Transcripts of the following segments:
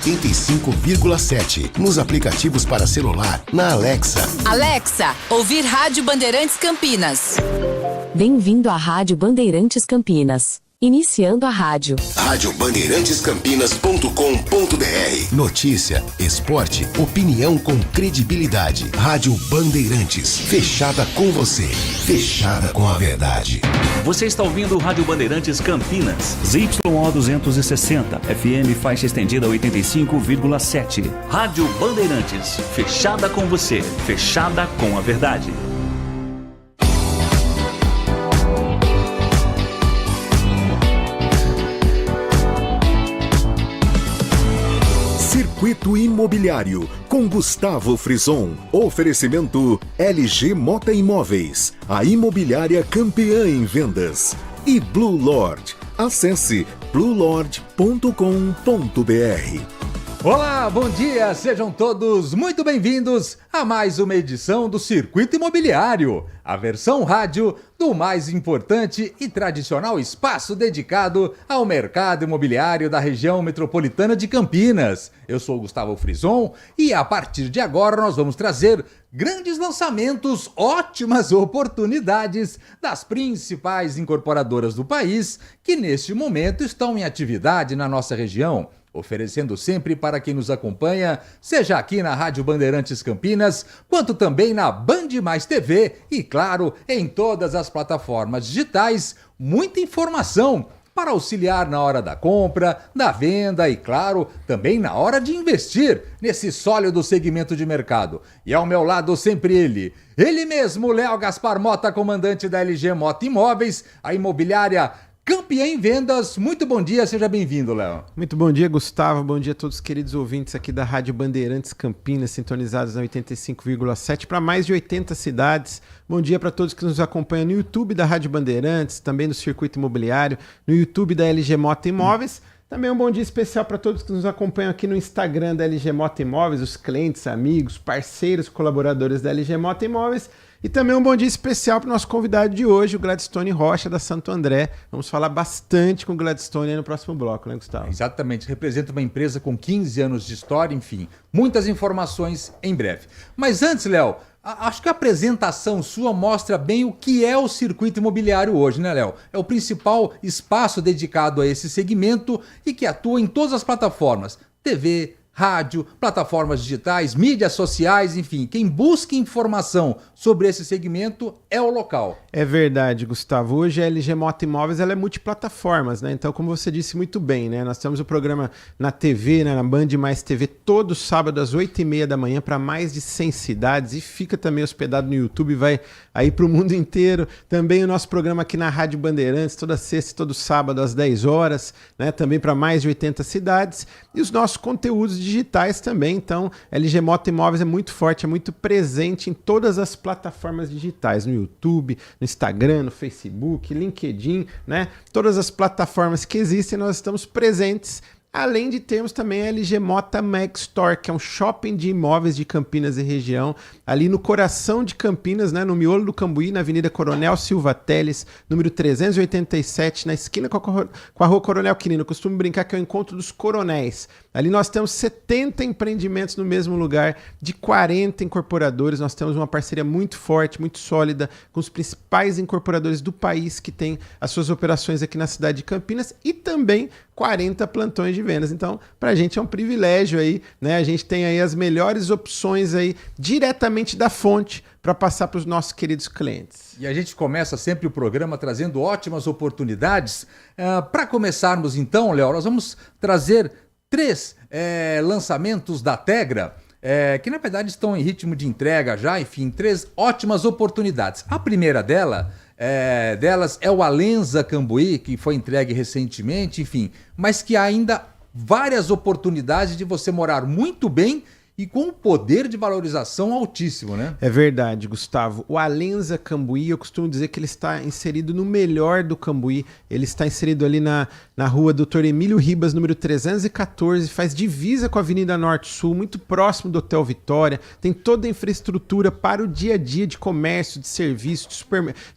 85,7 nos aplicativos para celular, na Alexa. Alexa, ouvir Rádio Bandeirantes Campinas. Bem-vindo à Rádio Bandeirantes Campinas. Iniciando a rádio. RádioBandeirantesCampinas.com.br. Notícia, esporte, opinião com credibilidade. Rádio Bandeirantes. Fechada com você. Fechada com a verdade. Você está ouvindo Rádio Bandeirantes Campinas. ZYO 260. FM faixa estendida 85,7. Rádio Bandeirantes. Fechada com você. Fechada com a verdade. Circuito Imobiliário, com Gustavo Frison. Oferecimento LG Mota Imóveis, a imobiliária campeã em vendas. E Blue Lord. Acesse bluelord.com.br. Olá, bom dia, sejam todos muito bem-vindos a mais uma edição do Circuito Imobiliário, a versão rádio do mais importante e tradicional espaço dedicado ao mercado imobiliário da região metropolitana de Campinas. Eu sou o Gustavo Frison e a partir de agora nós vamos trazer grandes lançamentos, ótimas oportunidades das principais incorporadoras do país que neste momento estão em atividade na nossa região, oferecendo sempre para quem nos acompanha, seja aqui na Rádio Bandeirantes Campinas, quanto também na Band Mais TV e, claro, em todas as plataformas digitais, muita informação para auxiliar na hora da compra, da venda e, claro, também na hora de investir nesse sólido segmento de mercado. E ao meu lado sempre ele mesmo, Léo Gaspar Mota, comandante da LG Mota Imóveis, a imobiliária campeã em vendas. Muito bom dia, seja bem-vindo, Léo. Muito bom dia, Gustavo. Bom dia a todos os queridos ouvintes aqui da Rádio Bandeirantes Campinas, sintonizados na 85,7 para mais de 80 cidades. Bom dia para todos que nos acompanham no YouTube da Rádio Bandeirantes, também no Circuito Imobiliário, no YouTube da LG Mota Imóveis. Também um bom dia especial para todos que nos acompanham aqui no Instagram da LG Mota Imóveis, os clientes, amigos, parceiros, colaboradores da LG Mota Imóveis. E também um bom dia especial para o nosso convidado de hoje, o Gladstone Rocha, da Santo André. Vamos falar bastante com o Gladstone aí no próximo bloco, né, Gustavo? Exatamente, representa uma empresa com 15 anos de história, enfim, muitas informações em breve. Mas antes, Léo, acho que a apresentação sua mostra bem o que é o circuito imobiliário hoje, né, Léo? É o principal espaço dedicado a esse segmento e que atua em todas as plataformas, TV, rádio, plataformas digitais, mídias sociais, enfim, quem busca informação sobre esse segmento é o local. É verdade, Gustavo. Hoje a LG Mota Imóveis ela é multiplataformas, né? Então, como você disse muito bem, né? Nós temos o programa na TV, né? Na Band Mais TV, todo sábado às 8h30 da manhã para mais de 100 cidades e fica também hospedado no YouTube, vai aí para o mundo inteiro. Também o nosso programa aqui na Rádio Bandeirantes, toda sexta e todo sábado às 10 horas, né? Também para mais de 80 cidades. E os nossos conteúdos digitais também. Então, a LG Mota Imóveis é muito forte, é muito presente em todas as plataformas digitais, no YouTube, no Instagram, no Facebook, LinkedIn, né? Todas as plataformas que existem, nós estamos presentes. Além de termos também a LG Mota Mag Store, que é um shopping de imóveis de Campinas e região, ali no coração de Campinas, né, no miolo do Cambuí, na Avenida Coronel Silva Teles, número 387, na esquina com a Rua Coronel Quirino. Eu costumo brincar que é o encontro dos coronéis. Ali nós temos 70 empreendimentos no mesmo lugar, de 40 incorporadores. Nós temos uma parceria muito forte, muito sólida, com os principais incorporadores do país que têm as suas operações aqui na cidade de Campinas e também 40 plantões de vendas. Então, para a gente é um privilégio aí, né? A gente tem aí as melhores opções aí diretamente da fonte para passar para os nossos queridos clientes. E a gente começa sempre o programa trazendo ótimas oportunidades. Para começarmos então, Léo, nós vamos trazer 3 lançamentos da Tegra, que na verdade estão em ritmo de entrega já, enfim, 3 ótimas oportunidades. A primeira delas é o Alenza Cambuí, que foi entregue recentemente, enfim, mas que há ainda várias oportunidades de você morar muito bem e com um poder de valorização altíssimo, né? É verdade, Gustavo. O Alenza Cambuí, eu costumo dizer que ele está inserido no melhor do Cambuí. Ele está inserido ali na rua Dr. Emílio Ribas, número 314, faz divisa com a Avenida Norte-Sul, muito próximo do Hotel Vitória. Tem toda a infraestrutura para o dia a dia de comércio, de serviço, de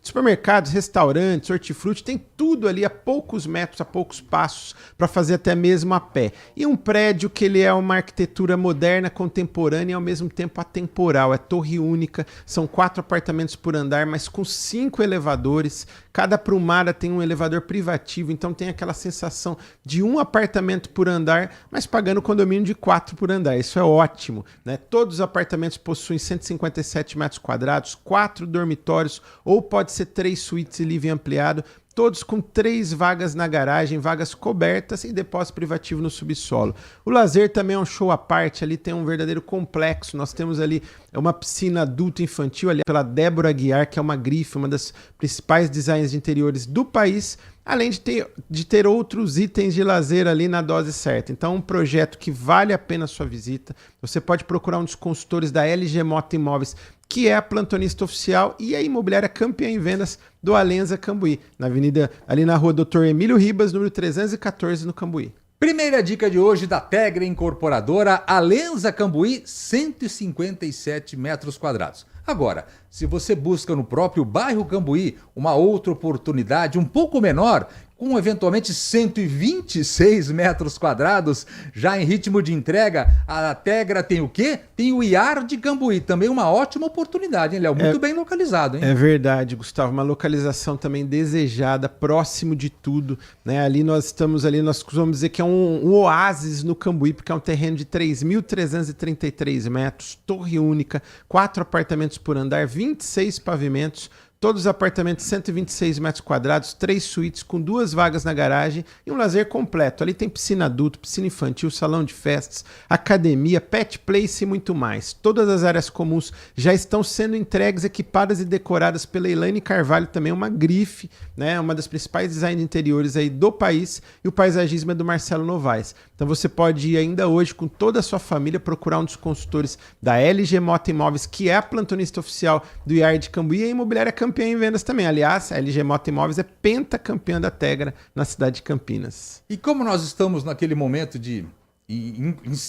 supermercados, restaurantes, hortifruti. Tem tudo ali a poucos metros, a poucos passos, para fazer até mesmo a pé. E um prédio que ele é uma arquitetura moderna, contemporânea e ao mesmo tempo atemporal. É torre única, são 4 apartamentos por andar, mas com 5 elevadores. Cada prumada tem um elevador privativo, então tem aquela sensação de um apartamento por andar, mas pagando condomínio de 4 por andar. Isso é ótimo, né? Todos os apartamentos possuem 157 metros quadrados, 4 dormitórios, ou pode ser 3 suítes e living ampliado, todos com 3 vagas na garagem, vagas cobertas e depósito privativo no subsolo. O lazer também é um show à parte, ali tem um verdadeiro complexo. Nós temos ali uma piscina adulto-infantil ali pela Débora Aguiar, que é uma grife, uma das principais designers de interiores do país, além de ter outros itens de lazer ali na dose certa. Então, um projeto que vale a pena a sua visita. Você pode procurar um dos consultores da LG Mota Imóveis, que é a plantonista oficial e a imobiliária campeã em vendas do Alenza Cambuí, na avenida, ali na rua Dr. Emílio Ribas, número 314, no Cambuí. Primeira dica de hoje da Tegra Incorporadora, Alenza Cambuí, 157 metros quadrados. Agora, se você busca no próprio bairro Cambuí uma outra oportunidade um pouco menor, com eventualmente 126 metros quadrados, já em ritmo de entrega, a Tegra tem o quê? Tem o IAR de Cambuí, também uma ótima oportunidade, hein, Léo? Muito bem localizado, hein? É verdade, Gustavo, uma localização também desejada, próximo de tudo, né? Ali nós estamos ali, nós costumamos dizer que é um oásis no Cambuí, porque é um terreno de 3.333 metros, torre única, 4 apartamentos por andar, 26 pavimentos, todos os apartamentos 126 metros quadrados, 3 suítes com 2 vagas na garagem e um lazer completo. Ali tem piscina adulto, piscina infantil, salão de festas, academia, pet place e muito mais. Todas as áreas comuns já estão sendo entregues, equipadas e decoradas pela Elaine Carvalho, também uma grife, né, uma das principais designers de interiores aí do país, e o paisagismo é do Marcelo Novaes. Então você pode ir ainda hoje com toda a sua família procurar um dos consultores da LG Mota Imóveis, que é a plantonista oficial do IAR de Cambuí e a imobiliária campeã em vendas também. Aliás, a LG Mota Imóveis é pentacampeã da Tegra na cidade de Campinas. E como nós estamos naquele momento de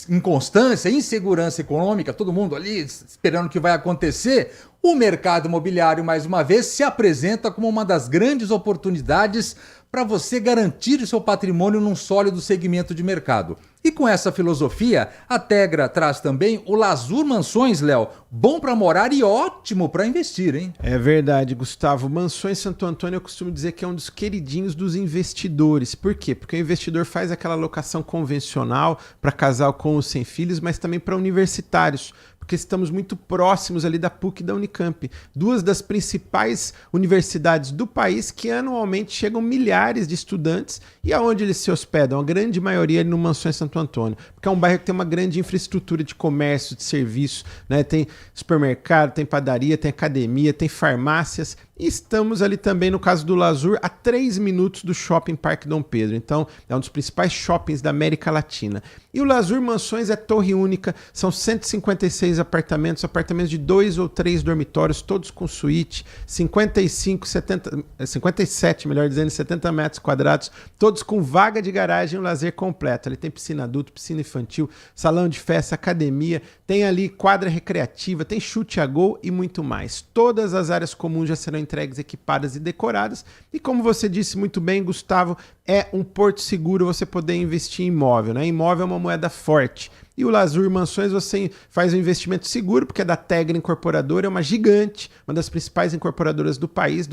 inconstância, insegurança econômica, todo mundo ali esperando o que vai acontecer, o mercado imobiliário, mais uma vez, se apresenta como uma das grandes oportunidades para você garantir o seu patrimônio num sólido segmento de mercado. E com essa filosofia, a Tegra traz também o Lazur Mansões, Léo, bom para morar e ótimo para investir, hein? É verdade, Gustavo. Mansões Santo Antônio eu costumo dizer que é um dos queridinhos dos investidores. Por quê? Porque o investidor faz aquela locação convencional para casal com ou sem filhos, mas também para universitários, porque estamos muito próximos ali da PUC e da Unicamp, 2 das principais universidades do país que anualmente chegam milhares de estudantes, e aonde eles se hospedam? A grande maioria ali no Mansões Santo Antônio, porque é um bairro que tem uma grande infraestrutura de comércio, de serviço, né? Tem supermercado, tem padaria, tem academia, tem farmácias, e estamos ali também, no caso do Lazur, a 3 minutos do Shopping Parque Dom Pedro. Então, é um dos principais shoppings da América Latina. E o Lazur Mansões é torre única, são 156 apartamentos de 2 ou 3 dormitórios, todos com suíte, 57, melhor dizendo, 70 metros quadrados, todos com vaga de garagem e um lazer completo. Ele tem piscina adulto, piscina infantil, salão de festa, academia, tem ali quadra recreativa, tem chute a gol e muito mais. Todas as áreas comuns já serão entregues, equipadas e decoradas, e como você disse muito bem, Gustavo, é um porto seguro você poder investir em imóvel, né? Imóvel é uma moeda forte. E o Lazur Mansões você faz um investimento seguro, porque é da Tegra Incorporadora, é uma gigante, uma das principais incorporadoras do país,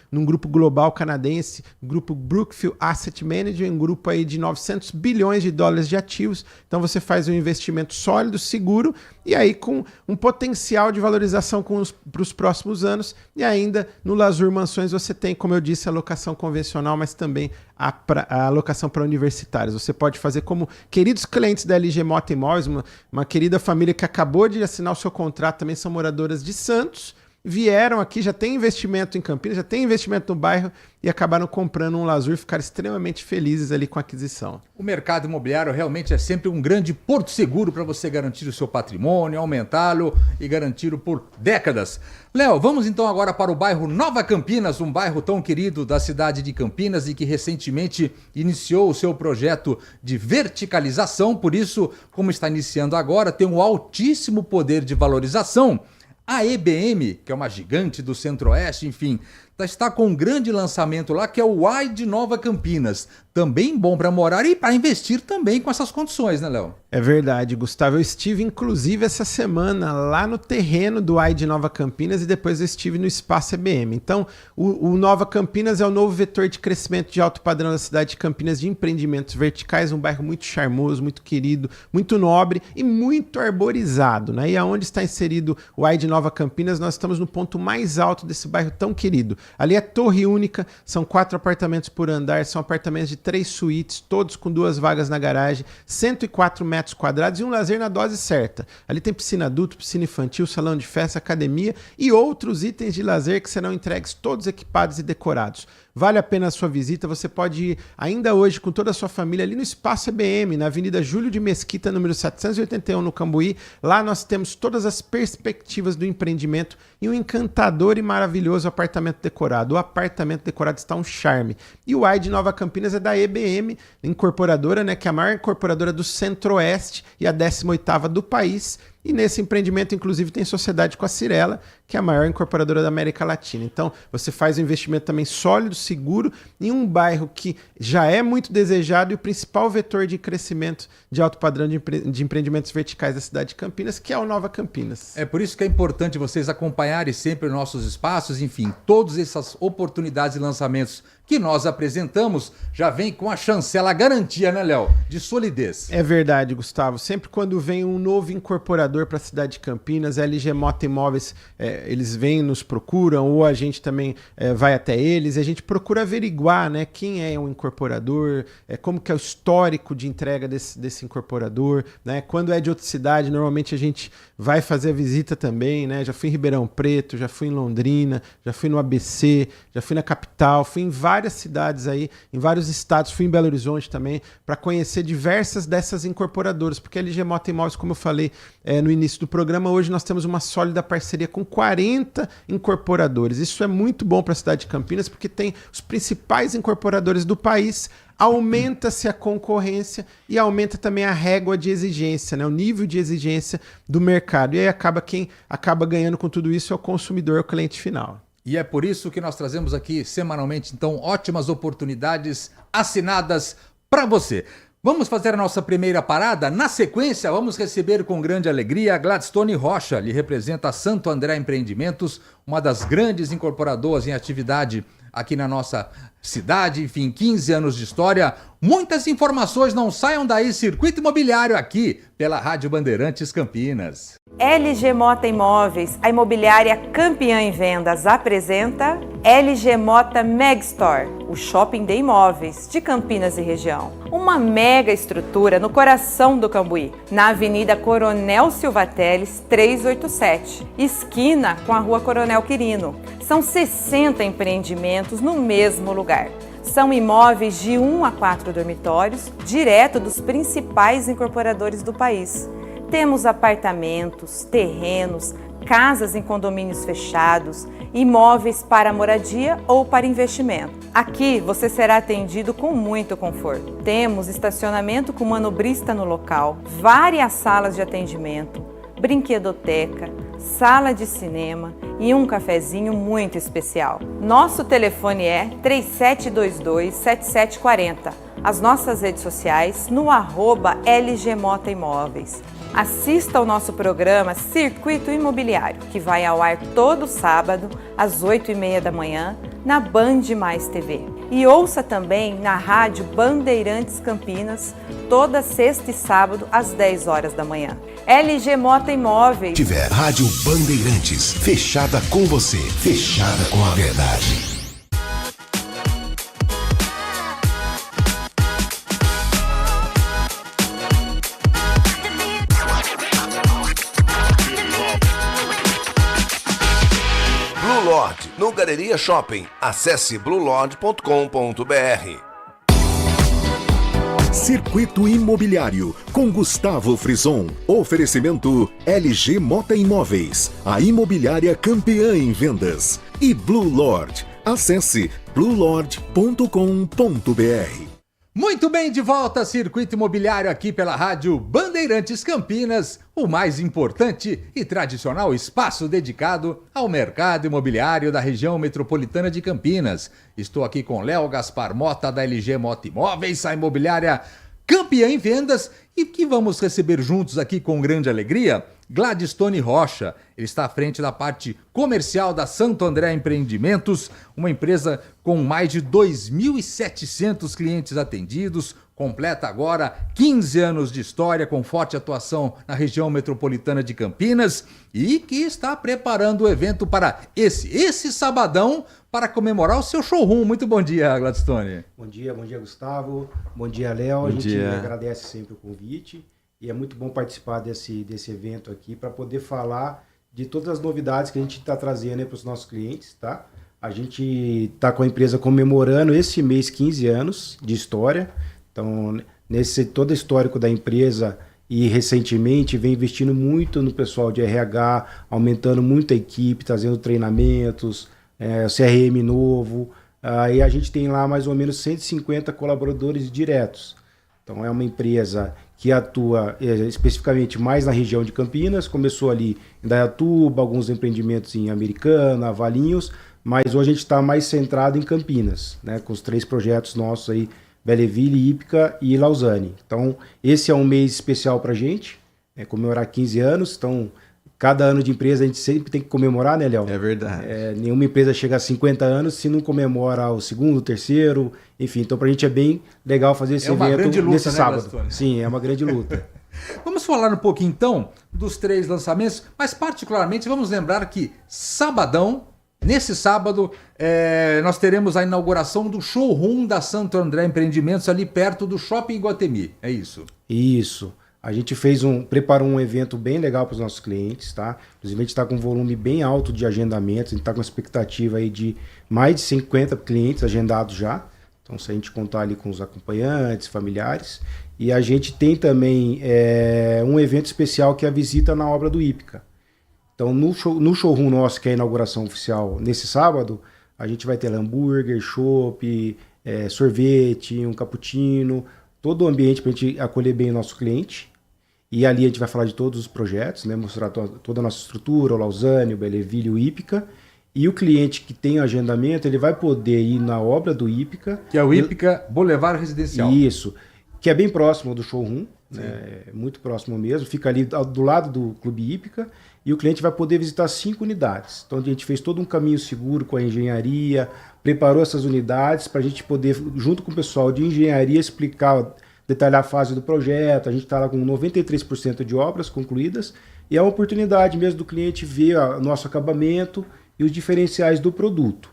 num grupo global canadense, grupo Brookfield Asset Management, um grupo aí de 900 bilhões de dólares de ativos. Então você faz um investimento sólido, seguro, e aí com um potencial de valorização para os próximos anos. E ainda no Lazur Mansões você tem, como eu disse, a locação convencional, mas também a alocação para universitários. Você pode fazer como queridos clientes da LG Mota Imóveis, uma querida família que acabou de assinar o seu contrato, também são moradoras de Santos, vieram aqui, já tem investimento em Campinas, já tem investimento no bairro e acabaram comprando um Lasur e ficaram extremamente felizes ali com a aquisição. O mercado imobiliário realmente é sempre um grande porto seguro para você garantir o seu patrimônio, aumentá-lo e garanti-lo por décadas. Léo, vamos então agora para o bairro Nova Campinas, um bairro tão querido da cidade de Campinas e que recentemente iniciou o seu projeto de verticalização, por isso, como está iniciando agora, tem um altíssimo poder de valorização. A EBM, que é uma gigante do Centro-Oeste, enfim, está com um grande lançamento lá, que é o Wide Nova Campinas. Também bom para morar e para investir também com essas condições, né, Léo? É verdade, Gustavo. Eu estive, inclusive, essa semana lá no terreno do Wide Nova Campinas e depois eu estive no Espaço EBM. Então, o Nova Campinas é o novo vetor de crescimento de alto padrão da cidade de Campinas, de empreendimentos verticais, um bairro muito charmoso, muito querido, muito nobre e muito arborizado, né? E aonde está inserido o Wide Nova Campinas, nós estamos no ponto mais alto desse bairro tão querido. Ali é torre única, são 4 apartamentos por andar, são apartamentos de 3 suítes, todos com 2 vagas na garagem, 104 metros quadrados e um lazer na dose certa. Ali tem piscina adulto, piscina infantil, salão de festa, academia e outros itens de lazer que serão entregues todos equipados e decorados. Vale a pena a sua visita, você pode ir ainda hoje com toda a sua família ali no Espaço EBM, na Avenida Júlio de Mesquita, número 781, no Cambuí. Lá nós temos todas as perspectivas do empreendimento e um encantador e maravilhoso apartamento decorado. O apartamento decorado está um charme. E o Wide Nova Campinas é da EBM, incorporadora, né, que é a maior incorporadora do Centro-Oeste e a 18ª do país. E nesse empreendimento, inclusive, tem sociedade com a Cirela, que é a maior incorporadora da América Latina. Então, você faz um investimento também sólido, seguro, em um bairro que já é muito desejado e o principal vetor de crescimento de alto padrão de empreendimentos verticais da cidade de Campinas, que é o Nova Campinas. É por isso que é importante vocês acompanharem sempre nossos espaços, enfim, todas essas oportunidades e lançamentos que nós apresentamos já vem com a chancela, a garantia, né, Léo, de solidez. É verdade, Gustavo. Sempre quando vem um novo incorporador para a cidade de Campinas, a LG Mota Imóveis, eles vêm, nos procuram, ou a gente também vai até eles, e a gente procura averiguar, né, quem é um incorporador, como que é o histórico de entrega desse incorporador, né? Quando é de outra cidade, normalmente a gente vai fazer a visita também, né? Já fui em Ribeirão Preto, já fui em Londrina, já fui no ABC, já fui na capital, fui em várias cidades aí, em vários estados, fui em Belo Horizonte também, para conhecer diversas dessas incorporadoras, porque a LG Mota Imóveis, como eu falei no início do programa, hoje nós temos uma sólida parceria com 40 incorporadores. Isso é muito bom para a cidade de Campinas, porque tem os principais incorporadores do país. Aumenta-se a concorrência e aumenta também a régua de exigência, né? O nível de exigência do mercado. E aí quem acaba ganhando com tudo isso é o consumidor, o cliente final. E é por isso que nós trazemos aqui semanalmente, então, ótimas oportunidades assinadas para você. Vamos fazer a nossa primeira parada? Na sequência, vamos receber com grande alegria a Gladstone Rocha. Ele representa a Santo André Empreendimentos, uma das grandes incorporadoras em atividade aqui na nossa cidade, enfim, 15 anos de história. Muitas informações, não saiam daí, Circuito Imobiliário aqui pela Rádio Bandeirantes Campinas. LG Mota Imóveis, a imobiliária campeã em vendas, apresenta LG Mota Megstore, o shopping de imóveis de Campinas e região. Uma mega estrutura no coração do Cambuí, na Avenida Coronel Silva Teles 387, esquina com a Rua Coronel Quirino. São 60 empreendimentos no mesmo lugar. São imóveis de 1 a 4 dormitórios, direto dos principais incorporadores do país. Temos apartamentos, terrenos, casas em condomínios fechados, imóveis para moradia ou para investimento. Aqui você será atendido com muito conforto. Temos estacionamento com manobrista no local, várias salas de atendimento, brinquedoteca, sala de cinema e um cafezinho muito especial. Nosso telefone é 3722-7740. As nossas redes sociais no @LG Mota Imóveis. Assista ao nosso programa Circuito Imobiliário, que vai ao ar todo sábado, às 8h30 da manhã, na Band Mais TV. E ouça também na Rádio Bandeirantes Campinas, toda sexta e sábado, às 10 horas da manhã. LG Mota Imóveis. Tiver Rádio Bandeirantes, fechada com você, fechada com a verdade. Galeria Shopping. Acesse bluelodge.com.br. Circuito Imobiliário, com Gustavo Frison. Oferecimento LG Mota Imóveis, a imobiliária campeã em vendas. E Blue Lord. Acesse bluelord.com.br. Muito bem, de volta, Circuito Imobiliário aqui pela Rádio Bandeirantes Campinas, o mais importante e tradicional espaço dedicado ao mercado imobiliário da região metropolitana de Campinas. Estou aqui com Léo Gaspar Mota, da LG Mota Imóveis, a imobiliária campeã em vendas, e que vamos receber juntos aqui com grande alegria Gladstone Rocha. Ele está à frente da parte comercial da Santo André Empreendimentos, uma empresa com mais de 2.700 clientes atendidos, completa agora 15 anos de história com forte atuação na região metropolitana de Campinas e que está preparando o evento para esse sabadão para comemorar o seu showroom. Muito bom dia, Gladstone. Bom dia Gustavo, bom dia, Léo. A gente agradece sempre o convite e é muito bom participar desse evento aqui para poder falar de todas as novidades que a gente está trazendo para os nossos clientes, tá? A gente está com a empresa comemorando esse mês 15 anos de história. Então, todo o histórico da empresa e recentemente vem investindo muito no pessoal de RH, aumentando muito a equipe, trazendo treinamentos, CRM novo. Aí a gente tem lá mais ou menos 150 colaboradores diretos. Então é uma empresa que atua especificamente mais na região de Campinas, começou ali em Dayatuba, alguns empreendimentos em Americana, Valinhos, mas hoje a gente está mais centrado em Campinas, né, com os 3 projetos nossos aí, Belleville, Ípica e Lausanne. Então, esse é um mês especial para a gente, comemorar 15 anos. Então, cada ano de empresa a gente sempre tem que comemorar, né, Léo? É verdade. Nenhuma empresa chega a 50 anos se não comemora o segundo, o terceiro, enfim. Então, para a gente é bem legal fazer esse evento nesse sábado. Gladstone? Sim, é uma grande luta. Vamos falar um pouquinho, então, dos 3 lançamentos, mas particularmente vamos lembrar que nesse sábado, nós teremos a inauguração do showroom da Santo André Empreendimentos ali perto do Shopping Iguatemi, é isso? Isso. A gente preparou um evento bem legal para os nossos clientes, tá? Inclusive a gente está com um volume bem alto de agendamentos, a gente está com uma expectativa aí de mais de 50 clientes agendados já. Então, se a gente contar ali com os acompanhantes, familiares. E a gente tem também um evento especial que é a visita na obra do Ípica. Então, no showroom nosso, que é a inauguração oficial nesse sábado, a gente vai ter hambúrguer, chopp, sorvete, um cappuccino, todo o ambiente para a gente acolher bem o nosso cliente. E ali a gente vai falar de todos os projetos, né? Mostrar toda a nossa estrutura, o Lausanne, o Belleville, o Ípica. E o cliente que tem agendamento, ele vai poder ir na obra do Ípica. Que é o Ípica Boulevard Residencial. Isso, que é bem próximo do showroom, né? É muito próximo mesmo. Fica ali do lado do Clube Ípica. E o cliente vai poder visitar 5 unidades. Então a gente fez todo um caminho seguro com a engenharia, preparou essas unidades para a gente poder, junto com o pessoal de engenharia, detalhar a fase do projeto. A gente está lá com 93% de obras concluídas e é uma oportunidade mesmo do cliente ver o nosso acabamento e os diferenciais do produto.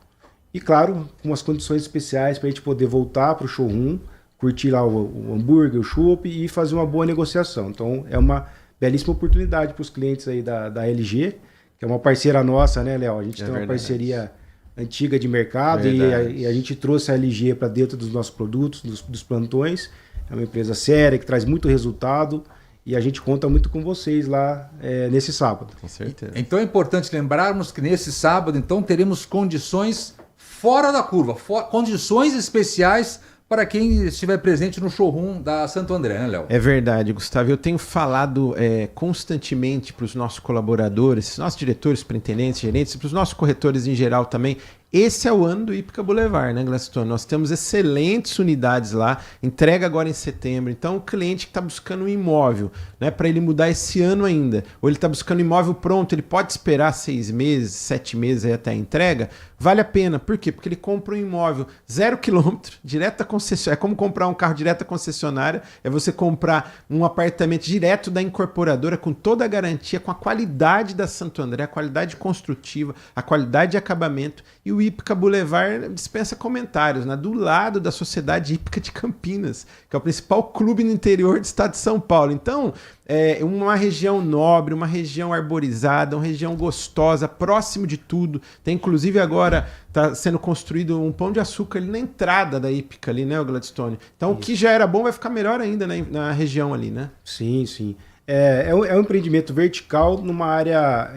E claro, com as condições especiais para a gente poder voltar para o showroom, curtir lá o hambúrguer, o chopp e fazer uma boa negociação. Então é uma belíssima oportunidade para os clientes aí da LG, que é uma parceira nossa, né, Léo? A gente tem uma parceria antiga de mercado e a gente trouxe a LG para dentro dos nossos produtos, dos plantões. É uma empresa séria que traz muito resultado e a gente conta muito com vocês lá nesse sábado. Com certeza. Então é importante lembrarmos que nesse sábado, então, teremos condições fora da curva, condições especiais para quem estiver presente no showroom da Santo André, né, Léo? É verdade, Gustavo. Eu tenho falado constantemente para os nossos colaboradores, nossos diretores, superintendentes, gerentes, para os nossos corretores em geral também. Esse é o ano do Ípica Boulevard, né, Gladstone? Nós temos excelentes unidades lá, entrega agora em setembro. Então, o cliente que está buscando um imóvel, né, para ele mudar esse ano ainda, ou ele está buscando um imóvel pronto, ele pode esperar 6 meses, 7 meses aí até a entrega, vale a pena. Por quê? Porque ele compra um imóvel 0 km, direto da concessionária. É como comprar um carro direto da concessionária, é você comprar um apartamento direto da incorporadora com toda a garantia, com a qualidade da Santo André, a qualidade construtiva, a qualidade de acabamento. E o Hípica Boulevard dispensa comentários, né? Do lado da Sociedade Hípica de Campinas, que é o principal clube no interior do estado de São Paulo. Então, é uma região nobre, uma região arborizada, uma região gostosa, próximo de tudo. Tem, inclusive, agora está sendo construído um pão de açúcar ali na entrada da Hípica, ali, né, Gladstone? Então, o que já era bom vai ficar melhor ainda na região ali, né? Sim, sim. É um empreendimento vertical numa área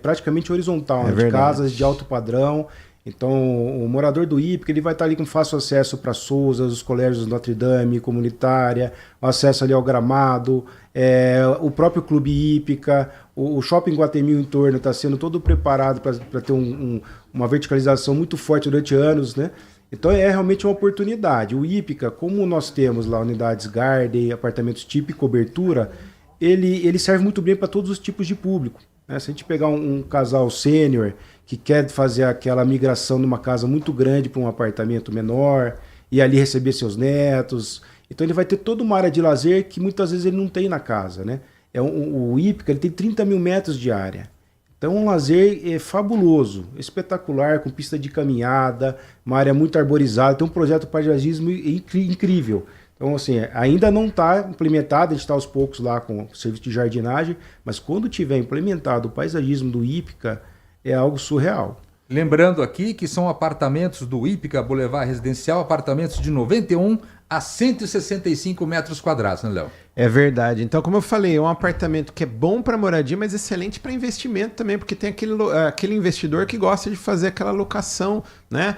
praticamente horizontal, né, de casas de alto padrão. Então, o morador do Hípica ele vai estar ali com fácil acesso para Souza, os colégios Notre Dame, comunitária, o acesso ali ao gramado, o próprio Clube Hípica, o Shopping Guatemi em torno está sendo todo preparado para ter uma verticalização muito forte durante anos, né? Então é realmente uma oportunidade. O Hípica, como nós temos lá unidades Garden, apartamentos tipo e cobertura, ele serve muito bem para todos os tipos de público, né? Se a gente pegar um casal sênior que quer fazer aquela migração numa casa muito grande para um apartamento menor e ali receber seus netos, então ele vai ter toda uma área de lazer que muitas vezes ele não tem na casa, né? O Hípica ele tem 30 mil metros de área. Então um lazer fabuloso, espetacular, com pista de caminhada, uma área muito arborizada, tem um projeto de paisagismo incrível. Então, assim, ainda não está implementado, a gente está aos poucos lá com o serviço de jardinagem, mas quando tiver implementado o paisagismo do Hípica, é algo surreal. Lembrando aqui que são apartamentos do Hípica Boulevard Residencial, apartamentos de 91 a 165 metros quadrados, né, Léo? É verdade. Então, como eu falei, é um apartamento que é bom para moradia, mas excelente para investimento também, porque tem aquele investidor que gosta de fazer aquela locação, né?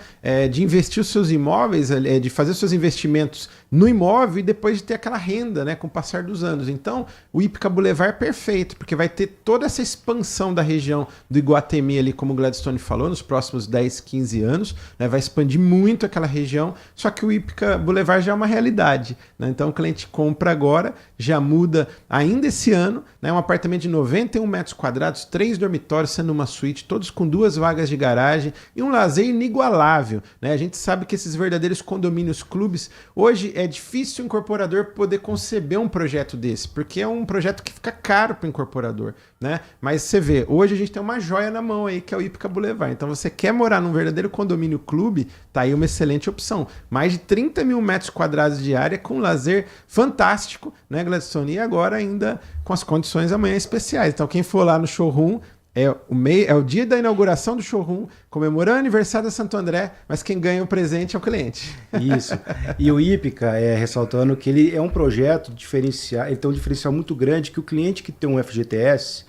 De investir os seus imóveis, de fazer os seus investimentos no imóvel e depois de ter aquela renda, né? Com o passar dos anos. Então, o Hípica Boulevard é perfeito, porque vai ter toda essa expansão da região do Iguatemi ali, como o Gladstone falou, nos próximos 10, 15 anos, né? Vai expandir muito aquela região, só que o Hípica Boulevard já é uma realidade, né? Então, o cliente compra agora, já muda ainda esse ano, né? Um apartamento de 91 metros quadrados, 3 dormitórios, sendo uma suíte, todos com 2 vagas de garagem e um lazer inigualável, né? A gente sabe que esses verdadeiros condomínios clubes, hoje é difícil o incorporador poder conceber um projeto desse, porque é um projeto que fica caro para o incorporador, né? Mas você vê, hoje a gente tem uma joia na mão aí, que é o Hípica Boulevard. Então você quer morar num verdadeiro condomínio clube, tá aí uma excelente opção. Mais de 30 mil metros quadrados de área com um lazer fantástico, né, Gladstone? E agora ainda com as condições amanhã especiais. Então quem for lá no showroom, é o dia da inauguração do showroom, comemorando o aniversário da Santo André, mas quem ganha o presente é o cliente. Isso. E o Hípica, ressaltando que ele é um projeto diferencial, ele tem um diferencial muito grande, que o cliente que tem um FGTS,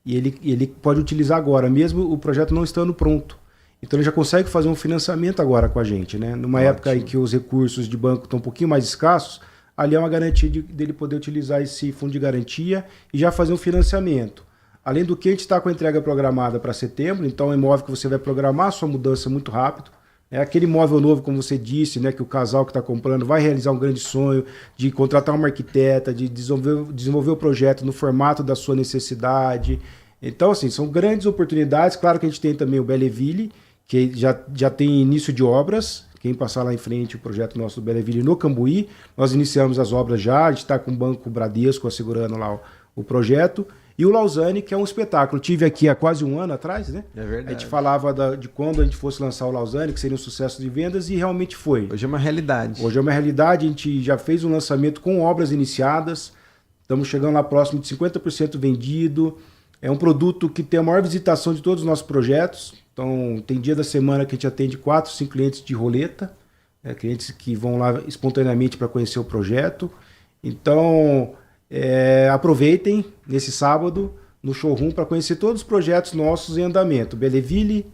ele pode utilizar agora, mesmo o projeto não estando pronto. Então ele já consegue fazer um financiamento agora com a gente, né? Numa época em que os recursos de banco estão um pouquinho mais escassos, ali é uma garantia dele poder utilizar esse fundo de garantia e já fazer um financiamento. Além do que, a gente está com a entrega programada para setembro, então é um imóvel que você vai programar a sua mudança muito rápido. É aquele imóvel novo, como você disse, né, que o casal que está comprando vai realizar um grande sonho de contratar uma arquiteta, de desenvolver o projeto no formato da sua necessidade. Então, assim, são grandes oportunidades. Claro que a gente tem também o Belleville, que já tem início de obras. Quem passar lá em frente, o projeto nosso do Belleville no Cambuí, nós iniciamos as obras já, a gente está com o Banco Bradesco assegurando lá o projeto. E o Lausanne, que é um espetáculo. Tive aqui há quase um ano atrás, né? É verdade. A gente falava de quando a gente fosse lançar o Lausanne, que seria um sucesso de vendas, e realmente foi. Hoje é uma realidade. Hoje é uma realidade, a gente já fez um lançamento com obras iniciadas, estamos chegando lá próximo de 50% vendido. É um produto que tem a maior visitação de todos os nossos projetos. Então, tem dia da semana que a gente atende 4, 5 clientes de roleta, clientes que vão lá espontaneamente para conhecer o projeto. Então, aproveitem nesse sábado no showroom para conhecer todos os projetos nossos em andamento. Belleville,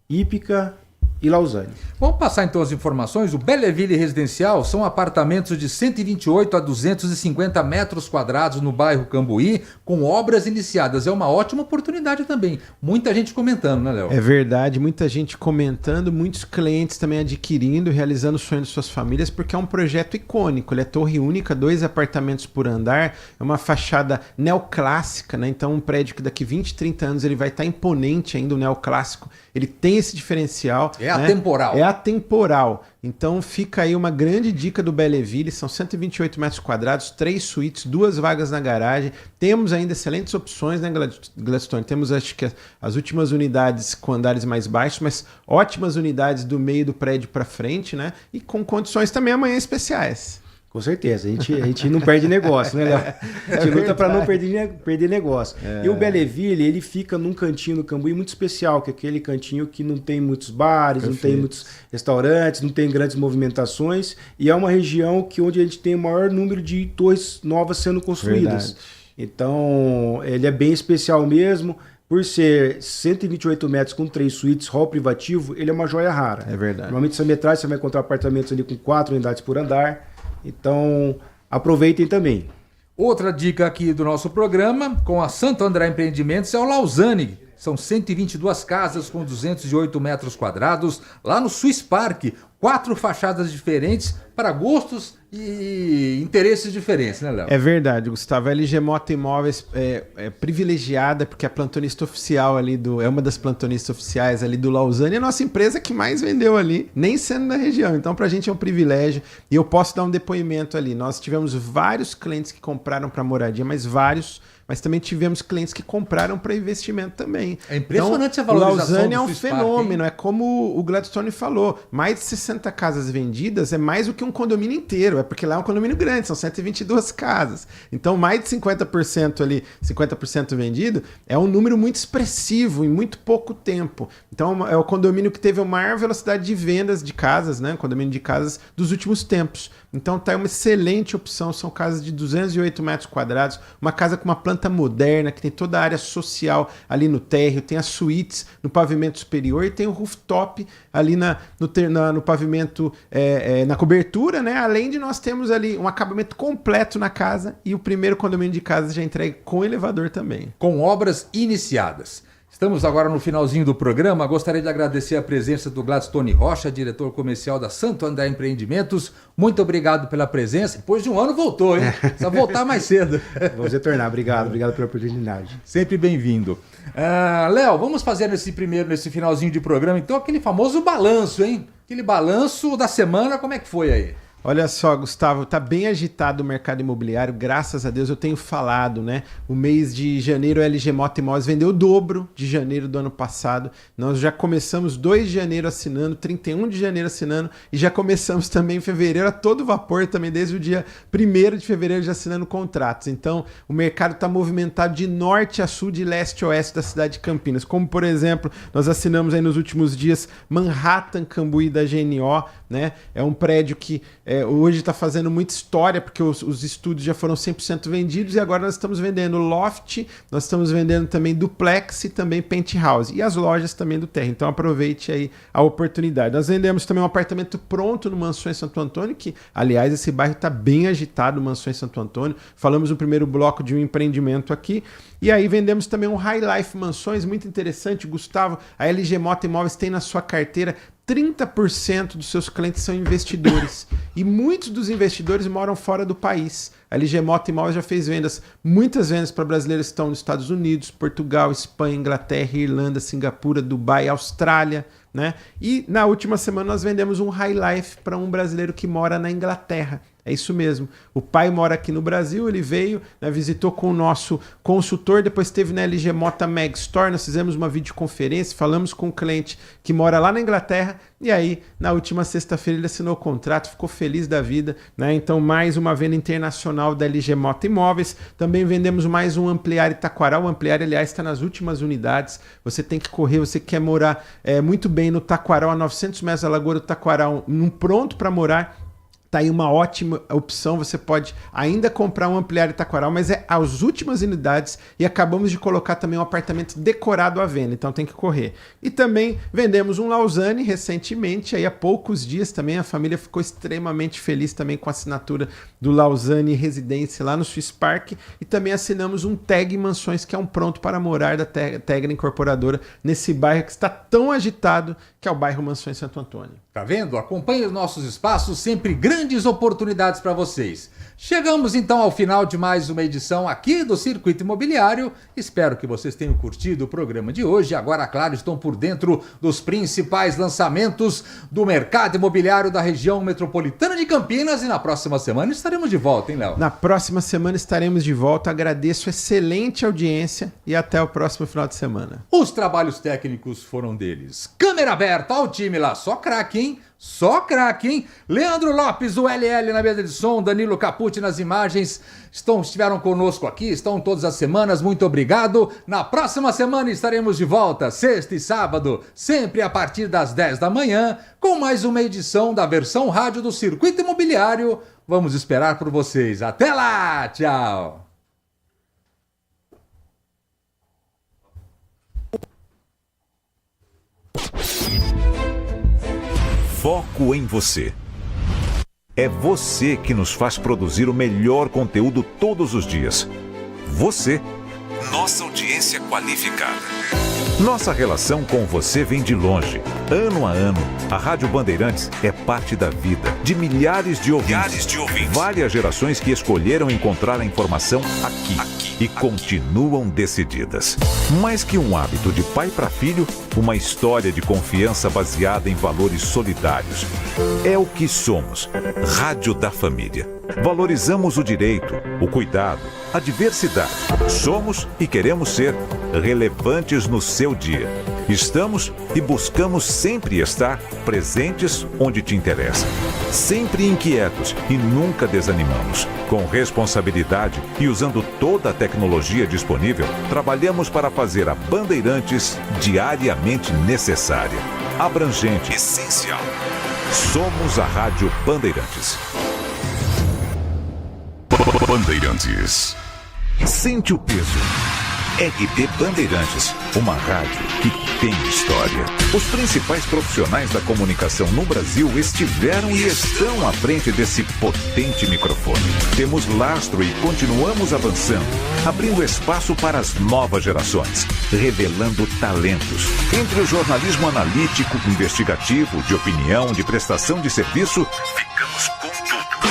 Hípica e Lausanne. Vamos passar então as informações. O Belleville Residencial são apartamentos de 128 a 250 metros quadrados no bairro Cambuí, com obras iniciadas. É uma ótima oportunidade também. Muita gente comentando, né, Léo? É verdade, muita gente comentando, muitos clientes também adquirindo, realizando o sonho de suas famílias, porque é um projeto icônico. Ele é torre única, 2 apartamentos por andar, é uma fachada neoclássica, né? Então um prédio que daqui 20, 30 anos ele vai estar imponente ainda, o neoclássico. Ele tem esse diferencial. É atemporal. É atemporal. Então fica aí uma grande dica do Belleville, são 128 metros quadrados, 3 suítes, 2 vagas na garagem. Temos ainda excelentes opções, né, Gladstone? Temos, acho que, as últimas unidades com andares mais baixos, mas ótimas unidades do meio do prédio para frente, né? E com condições também amanhã especiais. Com certeza, a gente não perde negócio, né, Léo? A gente luta para não perder negócio. E o Belleville, ele fica num cantinho no Cambuí muito especial, que é aquele cantinho que não tem muitos bares, não tem muitos restaurantes, não tem grandes movimentações, e é uma região onde a gente tem o maior número de torres novas sendo construídas. Verdade. Então, ele é bem especial mesmo. Por ser 128 metros com 3 suítes, hall privativo, ele é uma joia rara. É verdade. Normalmente, essa metragem, você vai encontrar apartamentos ali com 4 unidades por andar. Então, aproveitem também. Outra dica aqui do nosso programa, com a Santo André Empreendimentos, é o Lausanne. São 122 casas com 208 metros quadrados, lá no Swiss Park. 4 fachadas diferentes para gostos e interesses diferentes, né, Léo? É verdade, Gustavo. A LG Mota Imóveis é privilegiada porque a plantonista oficial ali é uma das plantonistas oficiais ali do Lausanne, é a nossa empresa que mais vendeu ali, nem sendo na região. Então, pra gente é um privilégio e eu posso dar um depoimento ali. Nós tivemos vários clientes que compraram para moradia, mas também tivemos clientes que compraram para investimento também. É impressionante então, a valorização Lausanne é um Swiss fenômeno, Park, é como o Gladstone falou, mais de 60 casas vendidas é mais do que um condomínio inteiro, é porque lá é um condomínio grande, são 122 casas. Então mais de 50% ali, 50% vendido, é um número muito expressivo em muito pouco tempo. Então é o condomínio que teve a maior velocidade de vendas de casas, né? Condomínio de casas dos últimos tempos. Então tá uma excelente opção, são casas de 208 metros quadrados, uma casa com uma planta moderna, que tem toda a área social ali no térreo, tem as suítes no pavimento superior e tem o rooftop ali no pavimento, na cobertura, né? Além de nós temos ali um acabamento completo na casa e o primeiro condomínio de casa já entregue com elevador também. Com obras iniciadas. Estamos agora no finalzinho do programa. Gostaria de agradecer a presença do Gladstone Rocha, diretor comercial da Santo André Empreendimentos. Muito obrigado pela presença. Depois de um ano voltou, hein? Precisa voltar mais cedo. Vamos retornar. Obrigado pela oportunidade. Sempre bem-vindo. Léo, vamos fazer nesse finalzinho de programa, então, aquele famoso balanço, hein? Aquele balanço da semana, como é que foi aí? Olha só, Gustavo, tá bem agitado o mercado imobiliário, graças a Deus eu tenho falado, né? O mês de janeiro, a LG Mota Imóveis vendeu o dobro de janeiro do ano passado. Nós já começamos 2 de janeiro assinando, 31 de janeiro assinando e já começamos também em fevereiro a todo vapor, também desde o dia 1º de fevereiro já assinando contratos. Então, o mercado está movimentado de norte a sul, de leste a oeste da cidade de Campinas. Como, por exemplo, nós assinamos aí nos últimos dias Manhattan Cambuí da GNO, né? É um prédio que hoje está fazendo muita história, porque os estúdios já foram 100% vendidos e agora nós estamos vendendo loft, nós estamos vendendo também duplex e também penthouse e as lojas também do térreo. Então aproveite aí a oportunidade. Nós vendemos também um apartamento pronto no Mansões Santo Antônio, que aliás esse bairro está bem agitado, Mansões Santo Antônio. Falamos no primeiro bloco de um empreendimento aqui. E aí vendemos também um High Life Mansões, muito interessante, Gustavo. A LG Mota Imóveis tem na sua carteira 30% dos seus clientes são investidores e muitos dos investidores moram fora do país. A LG Mota Imóveis já fez muitas vendas para brasileiros que estão nos Estados Unidos, Portugal, Espanha, Inglaterra, Irlanda, Singapura, Dubai, Austrália, né? E na última semana nós vendemos um High Life para um brasileiro que mora na Inglaterra. É isso mesmo. O pai mora aqui no Brasil, ele veio, né, visitou com o nosso consultor, depois esteve na LG Mota Meg Store, nós fizemos uma videoconferência, falamos com o cliente que mora lá na Inglaterra, e aí, na última sexta-feira, ele assinou o contrato, ficou feliz da vida, né? Então, mais uma venda internacional da LG Mota Imóveis. Também vendemos mais um Ampliar Taquaral. O Ampliar, aliás, está nas últimas unidades. Você tem que correr, você quer morar muito bem no Taquaral, a 900 metros da Lagoa do Taquaral, pronto para morar. Tá aí uma ótima opção, você pode ainda comprar um Ampliar Taquaral, mas é as últimas unidades e acabamos de colocar também um apartamento decorado à venda, então tem que correr. E também vendemos um Lausanne recentemente, aí há poucos dias também, a família ficou extremamente feliz também com a assinatura do Lausanne Residência lá no Swiss Park e também assinamos um TEG Mansões, que é um pronto para morar da Tegra Incorporadora nesse bairro que está tão agitado, que é o bairro Mansões Santo Antônio. Tá vendo? Acompanhe os nossos espaços, sempre grandes oportunidades para vocês. Chegamos então ao final de mais uma edição aqui do Circuito Imobiliário. Espero que vocês tenham curtido o programa de hoje. Agora, claro, estão por dentro dos principais lançamentos do mercado imobiliário da região metropolitana de Campinas. E na próxima semana estaremos de volta, hein, Léo? Na próxima semana estaremos de volta. Agradeço a excelente audiência e até o próximo final de semana. Os trabalhos técnicos foram deles. Câmera aberta, ao time lá, só craque, hein? Só craque, hein? Leandro Lopes, o LL na mesa de som, Danilo Capucci nas imagens, estiveram conosco aqui, estão todas as semanas, muito obrigado. Na próxima semana estaremos de volta, sexta e sábado, sempre a partir das 10 da manhã, com mais uma edição da versão rádio do Circuito Imobiliário. Vamos esperar por vocês. Até lá, tchau! Foco em você. É você que nos faz produzir o melhor conteúdo todos os dias. Você, nossa audiência qualificada. Nossa relação com você vem de longe. Ano a ano, a Rádio Bandeirantes é parte da vida de milhares de ouvintes. Várias gerações que escolheram encontrar a informação aqui e continuam decididas. Mais que um hábito de pai para filho, uma história de confiança baseada em valores solidários. É o que somos. Rádio da Família. Valorizamos o direito, o cuidado, a diversidade. Somos e queremos ser relevantes no seu dia. Estamos e buscamos sempre estar presentes onde te interessa. Sempre inquietos e nunca desanimamos. Com responsabilidade e usando toda a tecnologia disponível, trabalhamos para fazer a Bandeirantes diariamente necessária, abrangente, essencial. Somos a Rádio Bandeirantes. Bandeirantes. Sente o peso. RB Bandeirantes, uma rádio que tem história. Os principais profissionais da comunicação no Brasil estiveram e estão à frente desse potente microfone. Temos lastro e continuamos avançando, abrindo espaço para as novas gerações, revelando talentos. Entre o jornalismo analítico, investigativo, de opinião, de prestação de serviço, ficamos com tudo.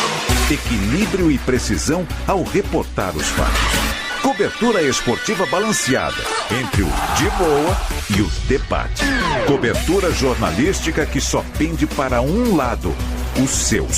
Equilíbrio e precisão ao reportar os fatos. Cobertura esportiva balanceada entre o de boa e o debate. Cobertura jornalística que só pende para um lado, o seu.